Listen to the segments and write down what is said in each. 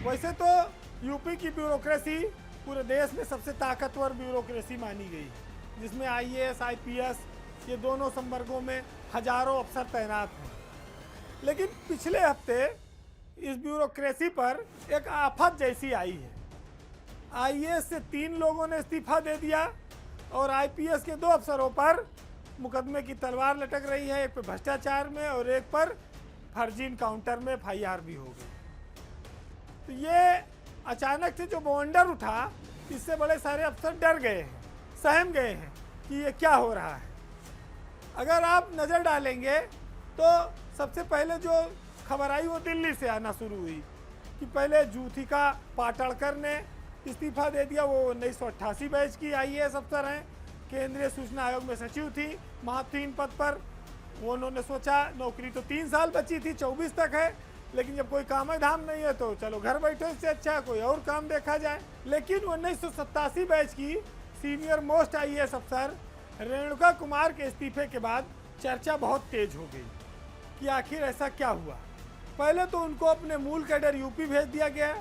वैसे तो यूपी की ब्यूरोक्रेसी पूरे देश में सबसे ताकतवर ब्यूरोक्रेसी मानी गई, जिसमें आईएएस, आईपीएस ये दोनों संवर्गों में हजारों अफसर तैनात हैं। लेकिन पिछले हफ्ते इस ब्यूरोक्रेसी पर एक आफत जैसी आई है। आईएएस से 3 लोगों ने इस्तीफा दे दिया और आईपीएस के 2 अफसरों पर मुकदमे की तलवार लटक रही है, एक पर भ्रष्टाचार में और एक पर फर्जी इनकाउंटर में एफआईआर भी हो गई। तो ये अचानक से जो बवंडर उठा, इससे बड़े सारे अफसर डर गए हैं, सहम गए हैं कि ये क्या हो रहा है। अगर आप नज़र डालेंगे तो सबसे पहले जो खबर आई वो दिल्ली से आना शुरू हुई कि पहले जूथिका पाटड़कर ने इस्तीफा दे दिया। वो 1988 बैच की आईएएस अफसर हैं, केंद्रीय सूचना आयोग में सचिव थी, महत्वहीन पद पर। वो उन्होंने सोचा नौकरी तो 3 साल बची थी, 24 तक है, लेकिन जब कोई काम धाम नहीं है तो चलो घर बैठो, इससे अच्छा कोई और काम देखा जाए। लेकिन 1987 बैच की सीनियर मोस्ट आईएएस अफसर रेणुका कुमार के इस्तीफे के बाद चर्चा बहुत तेज हो गई कि आखिर ऐसा क्या हुआ। पहले तो उनको अपने मूल कैडर यूपी भेज दिया गया,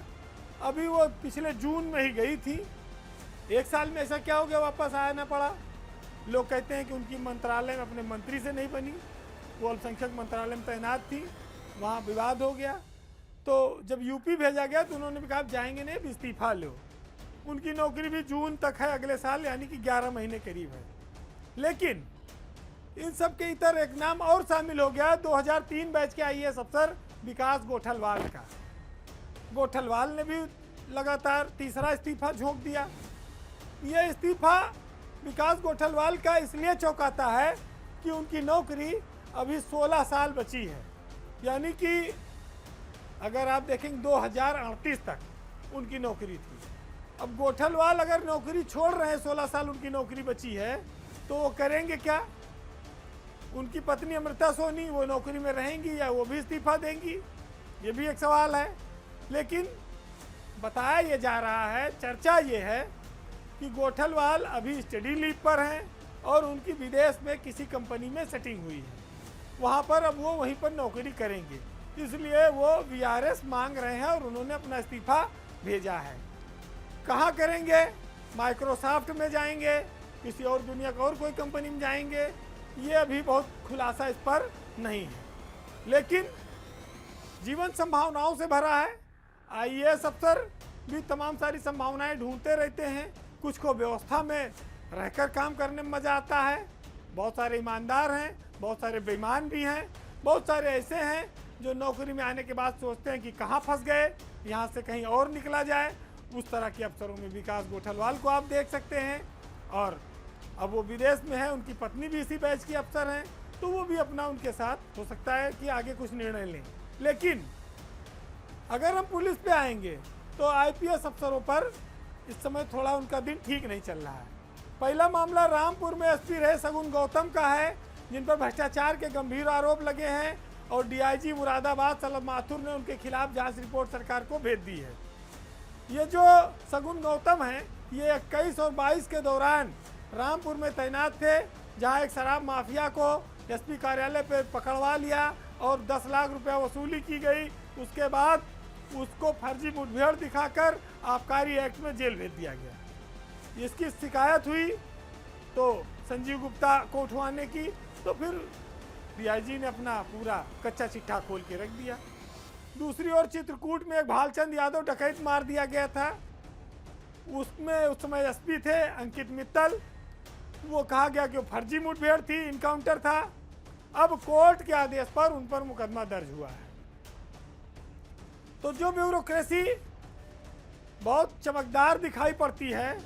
अभी वो पिछले जून में ही गई थी। 1 साल में ऐसा क्या हो गया वापस आना पड़ा। लोग कहते हैं कि उनकी मंत्रालय में अपने मंत्री से नहीं बनी, वो अल्पसंख्यक मंत्रालय में तैनात थी, वहाँ विवाद हो गया। तो जब यूपी भेजा गया तो उन्होंने भी कहा जाएंगे नहीं, अब इस्तीफा लो। उनकी नौकरी भी जून तक है अगले साल, यानी कि 11 महीने करीब है। लेकिन इन सब के इतर एक नाम और शामिल हो गया, 2003 बैच के आईएएस अफसर विकास गोठलवाल का। गोठलवाल ने भी लगातार तीसरा इस्तीफा झोंक दिया। यह इस्तीफा विकास गोठलवाल का इसलिए चौंकाता है कि उनकी नौकरी अभी 16 साल बची है, यानी कि अगर आप देखेंगे 2038 तक उनकी नौकरी थी। अब गोठलवाल अगर नौकरी छोड़ रहे हैं, 16 साल उनकी नौकरी बची है, तो वो करेंगे क्या? उनकी पत्नी अमृता सोनी वो नौकरी में रहेंगी या वो भी इस्तीफा देंगी? ये भी एक सवाल है। लेकिन बताया ये जा रहा है, चर्चा ये है कि गोठलवाल अभी स्टडी लीव पर हैं और उनकी विदेश में किसी कंपनी में सेटिंग हुई है, वहाँ पर अब वो वहीं पर नौकरी करेंगे, इसलिए वो वीआरएस मांग रहे हैं और उन्होंने अपना इस्तीफा भेजा है। कहाँ करेंगे? माइक्रोसॉफ्ट में जाएंगे, किसी और दुनिया का और कोई कंपनी में जाएंगे, ये अभी बहुत खुलासा इस पर नहीं है। लेकिन जीवन संभावनाओं से भरा है। आईएएस अफसर भी तमाम सारी संभावनाएं ढूंढते रहते हैं। कुछ को व्यवस्था में रहकर काम करने में मज़ा आता है, बहुत सारे ईमानदार हैं, बहुत सारे बेईमान भी हैं, बहुत सारे ऐसे हैं जो नौकरी में आने के बाद सोचते हैं कि कहाँ फंस गए, यहाँ से कहीं और निकला जाए। उस तरह के अफसरों में विकास गोठलवाल को आप देख सकते हैं। और अब वो विदेश में है, उनकी पत्नी भी इसी बैच की अफसर हैं, तो वो भी अपना उनके साथ हो सकता है कि आगे कुछ निर्णय लें। लेकिन अगर हम पुलिस पे आएंगे तो आईपीएस अफसरों पर इस समय थोड़ा उनका दिन ठीक नहीं चल रहा है। पहला मामला रामपुर में एसपी रहे सगुन गौतम का है, जिन पर भ्रष्टाचार के गंभीर आरोप लगे हैं और डीआईजी मुरादाबाद सलम माथुर ने उनके खिलाफ जांच रिपोर्ट सरकार को भेज दी है। ये जो सगुन गौतम हैं, ये 21 और 22 के दौरान रामपुर में तैनात थे, जहां एक शराब माफिया को एसपी कार्यालय पर पकड़वा लिया और 10 लाख रुपया वसूली की गई। उसके बाद उसको फर्जी मुठभेड़ दिखाकर आबकारी एक्ट में जेल भेज दिया गया। इसकी शिकायत हुई तो संजीव गुप्ता को उठवाने की, तो फिर डीआईजी ने अपना पूरा कच्चा चिट्ठा खोल के रख दिया। दूसरी ओर चित्रकूट में एक भालचंद यादव डकैत मार दिया गया था, उसमें उस समय एसपी थे अंकित मित्तल। वो कहा गया कि वो फर्जी मुठभेड़ थी, इनकाउंटर था। अब कोर्ट के आदेश पर उन पर मुकदमा दर्ज हुआ है। तो जो ब्यूरोक्रेसी बहुत चमकदार दिखाई पड़ती है,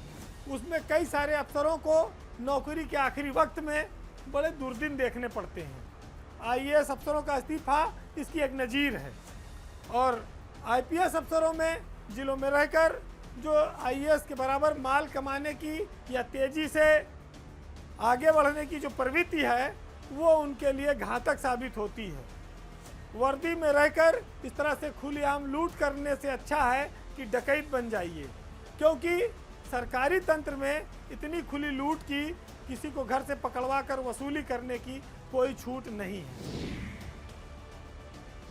उसमें कई सारे अफसरों को नौकरी के आखिरी वक्त में बड़े दुर्दिन देखने पड़ते हैं। आईएएस अफसरों का इस्तीफा इसकी एक नज़ीर है। और आईपीएस अफसरों में जिलों में रहकर जो आईएएस के बराबर माल कमाने की या तेज़ी से आगे बढ़ने की जो प्रवृत्ति है, वो उनके लिए घातक साबित होती है। वर्दी में रहकर इस तरह से खुलेआम लूट करने से अच्छा है कि डकैत बन जाइए, क्योंकि सरकारी तंत्र में इतनी खुली लूट की, किसी को घर से पकड़वा कर वसूली करने की कोई छूट नहीं है।